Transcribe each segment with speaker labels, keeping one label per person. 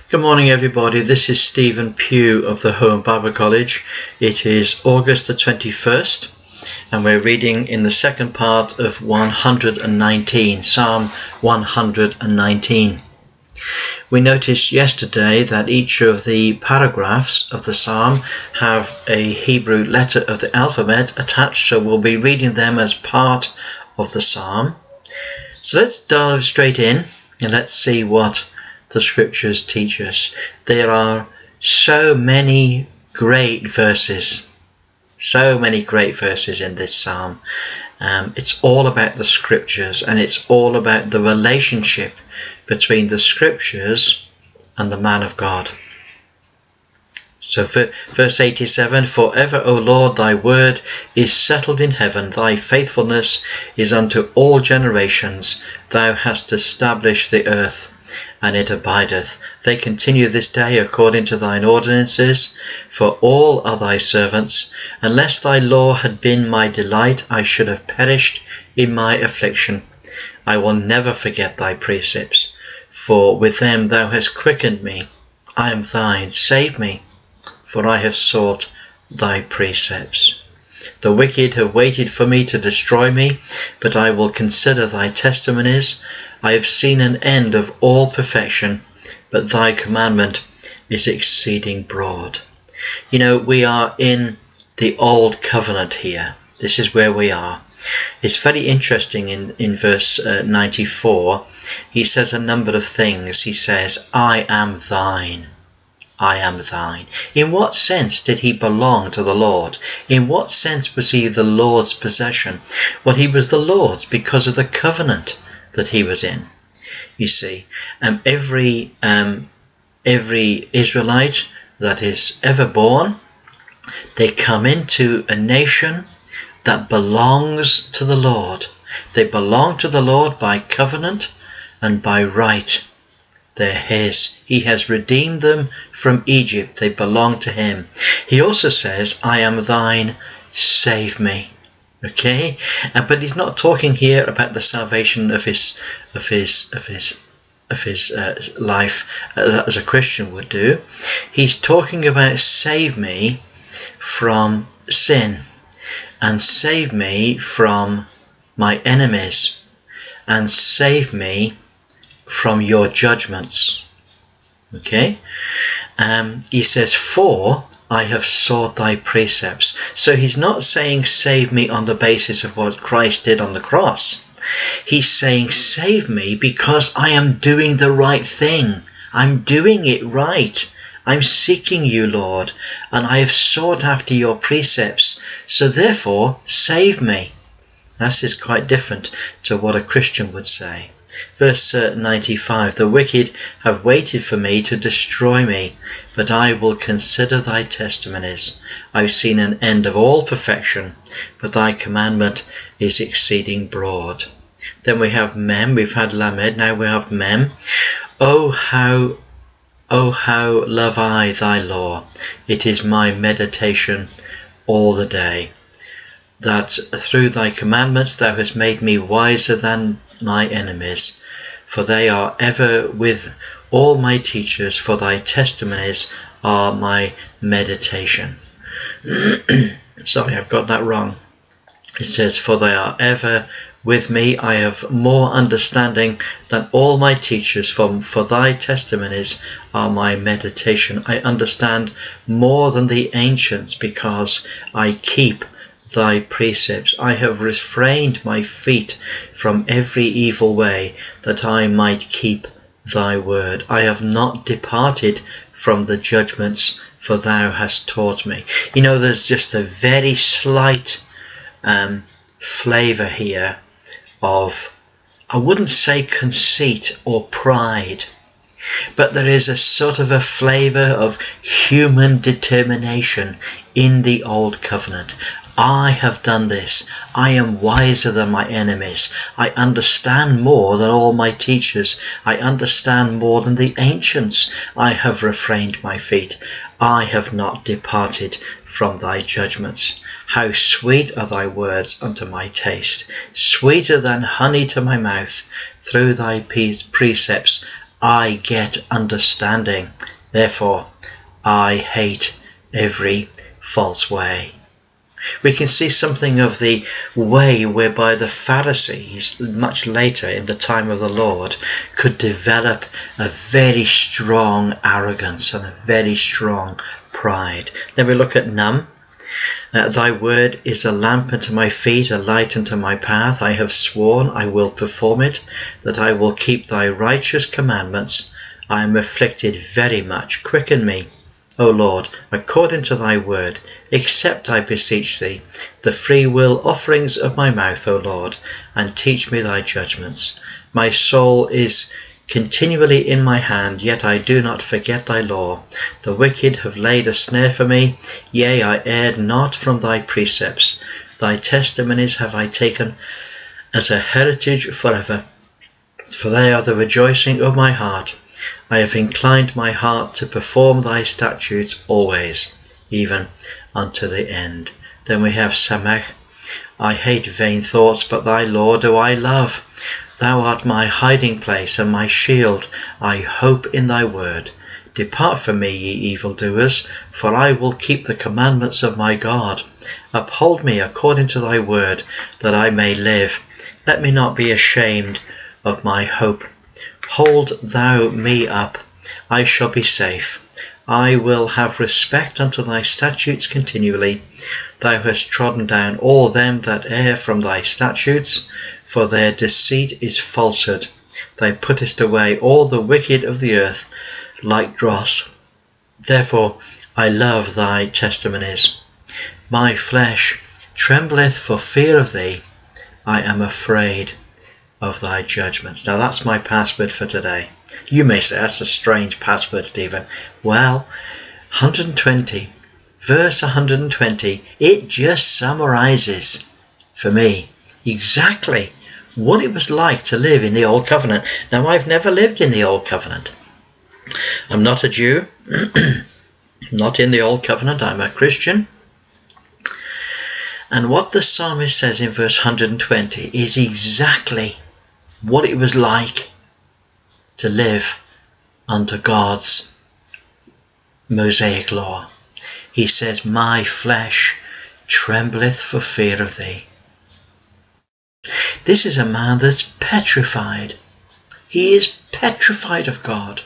Speaker 1: Good morning, everybody. This is Stephen Pugh of the Home Bible College. It is August the 21st, and we're reading in the second part of 119, Psalm 119. We noticed yesterday that each of the paragraphs of the psalm have a Hebrew letter of the alphabet attached, so we'll be reading them as part of the psalm. So let's dive straight in and let's see what the scriptures teach us. There are so many great verses in this psalm. It's all about the scriptures, and it's all about the relationship between the scriptures and the man of God. So verse 87, "Forever, O Lord, thy word is settled in heaven. Thy faithfulness is unto all generations. Thou hast established the earth, and it abideth. They continue this day according to thine ordinances, for all are thy servants. Unless thy law had been my delight, I should have perished in my affliction. I will never forget thy precepts, for with them thou hast quickened me. I am thine, save me, for I have sought thy precepts. The wicked have waited for me to destroy me, but I will consider thy testimonies. I have seen an end of all perfection, but thy commandment is exceeding broad." You know, we are in the old covenant here. This is where we are. It's very interesting in verse 94. He says a number of things. He says, "I am thine. I am thine." In what sense did he belong to the Lord? In what sense was he the Lord's possession? Well, he was the Lord's because of the covenant that he was in. You see, every Israelite that is ever born, they come into a nation that belongs to the Lord. They belong to the Lord by covenant and by right. They're his. He has redeemed them from Egypt. They belong to him. He also says, "I am thine, save me." Okay, but he's not talking here about the salvation of his life as a Christian would do. He's talking about save me from sin, and save me from my enemies, and save me from your judgments. Okay, he says, "For I have sought thy precepts." So he's not saying save me on the basis of what Christ did on the cross. He's saying save me because I am doing the right thing. I'm doing it right. I'm seeking you, Lord, and I have sought after your precepts. So therefore, save me. That is quite different to what a Christian would say. Verse 95, "The wicked have waited for me to destroy me, but I will consider thy testimonies. I've seen an end of all perfection, but thy commandment is exceeding broad." Then we have Mem. We've had Lamed, now we have Mem. Oh how love I thy law. It is my meditation all the day. That through thy commandments thou hast made me wiser than my enemies, for they are ever with all my teachers, for thy testimonies are my meditation. Sorry, I've got that wrong. It says, "For they are ever with me, I have more understanding than all my teachers, for thy testimonies are my meditation. I understand more than the ancients, because I keep thy precepts. I have refrained my feet from every evil way, that I might keep thy word. I have not departed from the judgments, for thou hast taught me." You know, there's just a very slight flavour here of, I wouldn't say conceit or pride, but there is a sort of a flavour of human determination in the old covenant. I have done this. I am wiser than my enemies. I understand more than all my teachers. I understand more than the ancients. I have refrained my feet. I have not departed from thy judgments. How sweet are thy words unto my taste, sweeter than honey to my mouth. Through thy precepts I get understanding. Therefore, I hate every false way. We can see something of the way whereby the Pharisees, much later in the time of the Lord, could develop a very strong arrogance and a very strong pride. Then we look at Num. Thy word is a lamp unto my feet, a light unto my path. I have sworn I will perform it, that I will keep thy righteous commandments. I am afflicted very much. Quicken me, O Lord, according to thy word. Accept, I beseech thee, the free will offerings of my mouth, O Lord, and teach me thy judgments. My soul is continually in my hand, yet I do not forget thy law. The wicked have laid a snare for me, yea, I erred not from thy precepts. Thy testimonies have I taken as a heritage forever, for they are the rejoicing of my heart. I have inclined my heart to perform thy statutes always, even unto the end. Then we have Samech. I hate vain thoughts, but thy law do I love. Thou art my hiding place and my shield. I hope in thy word. Depart from me, ye evildoers, for I will keep the commandments of my God. Uphold me according to thy word, that I may live. Let me not be ashamed of my hope. Hold thou me up, I shall be safe. I will have respect unto thy statutes continually. Thou hast trodden down all them that err from thy statutes, for their deceit is falsehood. Thou puttest away all the wicked of the earth like dross. Therefore I love thy testimonies. My flesh trembleth for fear of thee. I am afraid of thy judgments. Now that's my password for today. You may say, that's a strange password, Stephen. Well, 120, verse 120, it just summarizes for me exactly what it was like to live in the Old Covenant. Now, I've never lived in the Old Covenant. I'm not a Jew, not in the Old Covenant. I'm a Christian. And what the psalmist says in verse 120 is exactly what it was like to live under God's Mosaic law. He says, my flesh trembleth for fear of thee. This is a man that's petrified. He is petrified of God.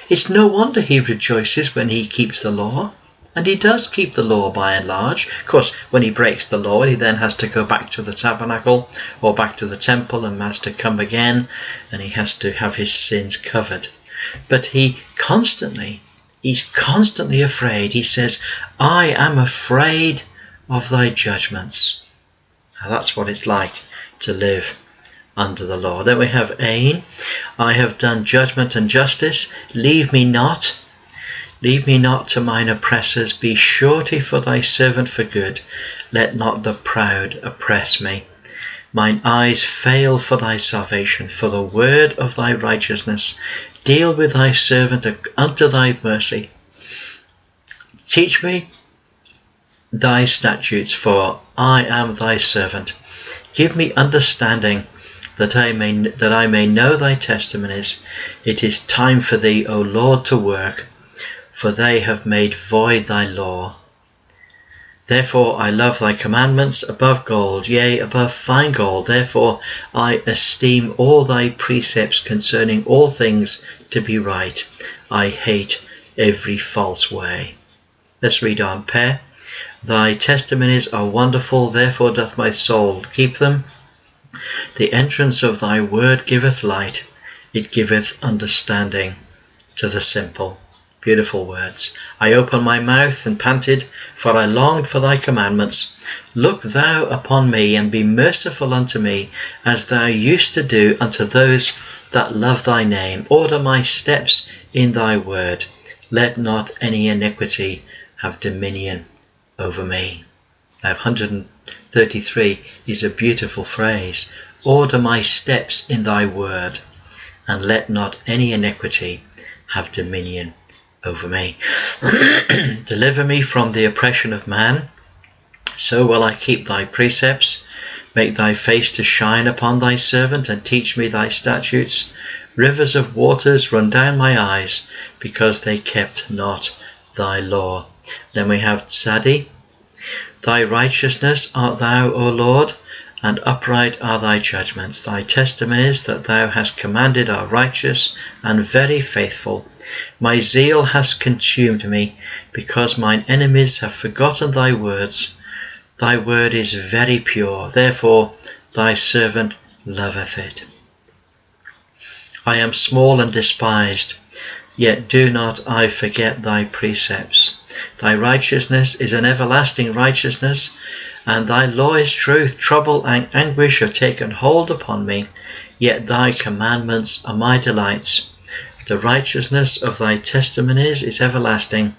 Speaker 1: It's no wonder he rejoices when he keeps the law. And he does keep the law by and large. Of course, when he breaks the law, he then has to go back to the tabernacle or back to the temple and has to come again, and he has to have his sins covered. But he's constantly afraid. He says, I am afraid of thy judgments. Now that's what it's like to live under the law. Then we have Ain. I have done judgment and justice. Leave me not to mine oppressors. Be surety for thy servant for good. Let not the proud oppress me. Mine eyes fail for thy salvation, for the word of thy righteousness. Deal with thy servant unto thy mercy. Teach me thy statutes, for I am thy servant. Give me understanding, that I may know thy testimonies. It is time for thee, O Lord, to work, for they have made void thy law. Therefore I love thy commandments above gold, yea, above fine gold. Therefore I esteem all thy precepts concerning all things to be right. I hate every false way. Let's read on. Peh. Thy testimonies are wonderful, therefore doth my soul keep them. The entrance of thy word giveth light, it giveth understanding to the simple. Beautiful words. I opened my mouth and panted, for I longed for thy commandments. Look thou upon me, and be merciful unto me, as thou used to do unto those that love thy name. Order my steps in thy word. Let not any iniquity have dominion over me. Now 133 is a beautiful phrase. Order my steps in thy word, and let not any iniquity have dominion over me. Deliver me from the oppression of man, so will I keep thy precepts. Make thy face to shine upon thy servant, and teach me thy statutes. Rivers of waters run down my eyes, because they kept not thy law. Then we have Tzadi. Thy righteousness art thou, O Lord, and upright are thy judgments. Thy testimonies that thou hast commanded are righteous and very faithful. My zeal has consumed me, because mine enemies have forgotten thy words. Thy word is very pure, therefore thy servant loveth it. I am small and despised, yet do not I forget thy precepts. Thy righteousness is an everlasting righteousness, and thy law is truth. Trouble and anguish have taken hold upon me, yet thy commandments are my delights. The righteousness of thy testimonies is everlasting.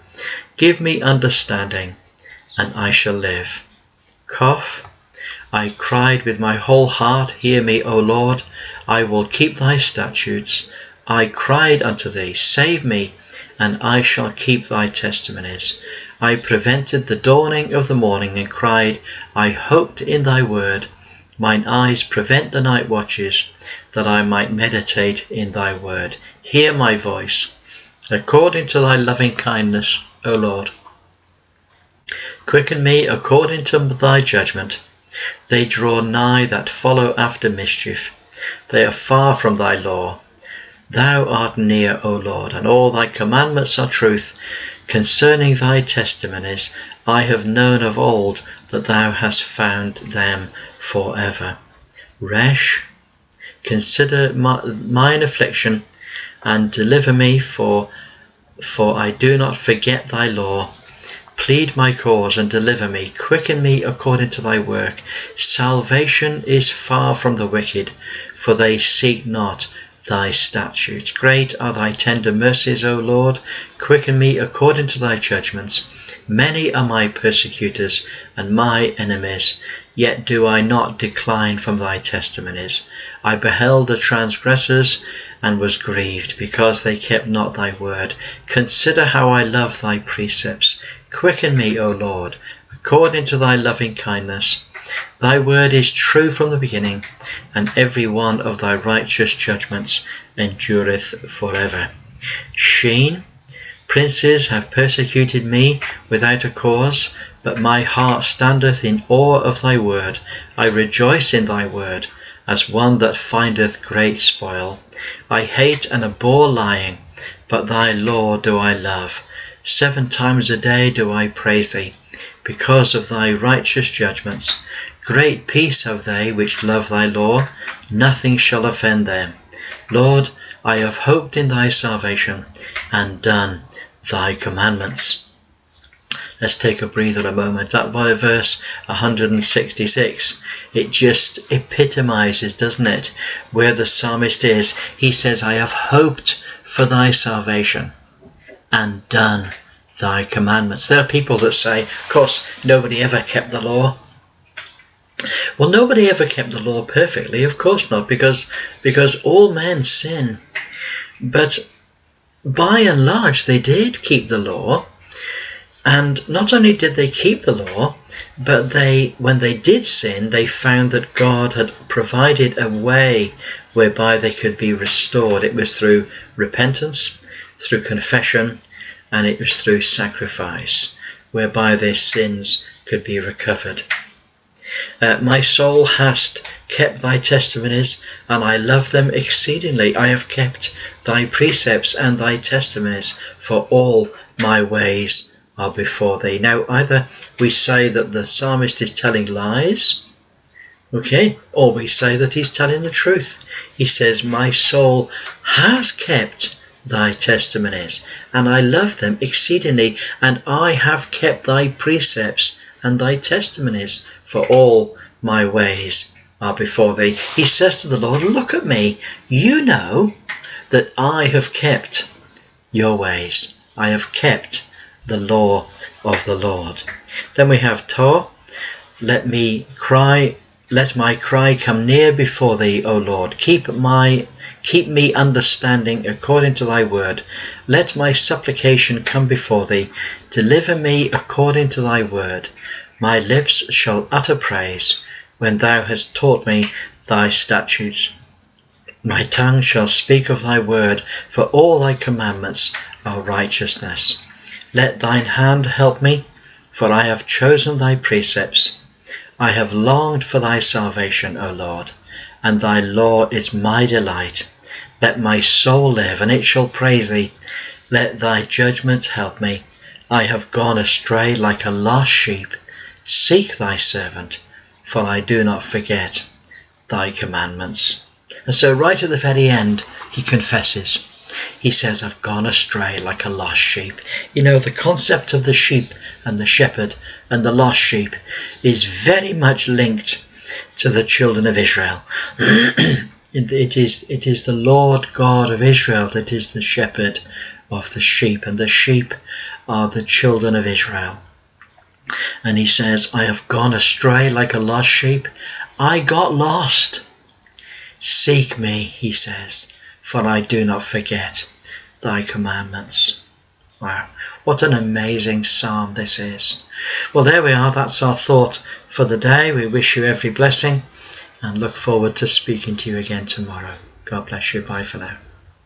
Speaker 1: Give me understanding, and I shall live. Kof. I cried with my whole heart, hear me, O Lord. I will keep thy statutes. I cried unto thee, save me, and I shall keep thy testimonies. I prevented the dawning of the morning, and cried, I hoped in thy word. Mine eyes prevent the night watches, that I might meditate in thy word. Hear my voice, according to thy loving kindness, O Lord. Quicken me according to thy judgment. They draw nigh that follow after mischief. They are far from thy law. Thou art near, O Lord, and all thy commandments are truth. Concerning thy testimonies, I have known of old that thou hast found them forever. Resh. Consider mine affliction, and deliver me, for I do not forget thy law. Plead my cause and deliver me. Quicken me according to thy work. Salvation is far from the wicked, for they seek not thy statutes. Great are thy tender mercies, O Lord. Quicken me according to thy judgments. Many are my persecutors and my enemies, yet do I not decline from thy testimonies. I beheld the transgressors and was grieved, because they kept not thy word. Consider how I love thy precepts. Quicken me, O Lord, according to thy loving kindness. Thy word is true from the beginning, and every one of thy righteous judgments endureth forever. Sheen. Princes have persecuted me without a cause, but my heart standeth in awe of thy word. I rejoice in thy word, as one that findeth great spoil. I hate and abhor lying, but thy law do I love. 7 times a day do I praise thee, because of thy righteous judgments. Great peace have they which love thy law, nothing shall offend them. Lord, I have hoped in thy salvation, and done thy commandments. Let's take a breather a moment. That by verse 166, it just epitomizes, doesn't it, where the psalmist is. He says, I have hoped for thy salvation and done thy commandments. There are people that say, of course, nobody ever kept the law. Well, nobody ever kept the law perfectly, of course not, because all men sin. But by and large, they did keep the law. And not only did they keep the law, but when they did sin, they found that God had provided a way whereby they could be restored. It was through repentance, through confession, and it was through sacrifice, whereby their sins could be recovered. My soul hast kept thy testimonies, and I love them exceedingly. I have kept thy precepts and thy testimonies, for all my ways are before thee. Now, either we say that the psalmist is telling lies, okay, or we say that he's telling the truth. He says, my soul has kept thy testimonies, and I love them exceedingly, and I have kept thy precepts and thy testimonies, for all my ways are before thee. He says to the Lord, look at me, you know that I have kept your ways. I have kept the law of the Lord. Then we have Torah. Let my cry come near before thee, O Lord. Keep me understanding according to thy word. Let my supplication come before thee. Deliver me according to thy word. My lips shall utter praise when thou hast taught me thy statutes. My tongue shall speak of thy word, for all thy commandments are righteousness. Let thine hand help me, for I have chosen thy precepts. I have longed for thy salvation, O Lord, and thy law is my delight. Let my soul live, and it shall praise thee. Let thy judgments help me. I have gone astray like a lost sheep. Seek thy servant, for I do not forget thy commandments. And so right at the very end, he confesses. He says, I've gone astray like a lost sheep. You know, the concept of the sheep and the shepherd and the lost sheep is very much linked to the children of Israel. It is the Lord God of Israel that is the shepherd of the sheep, and the sheep are the children of Israel. And he says, I have gone astray like a lost sheep. I got lost. Seek me, he says, for I do not forget thy commandments. Wow, what an amazing psalm this is. Well, there we are. That's our thought for the day. We wish you every blessing and look forward to speaking to you again tomorrow. God bless you. Bye for now.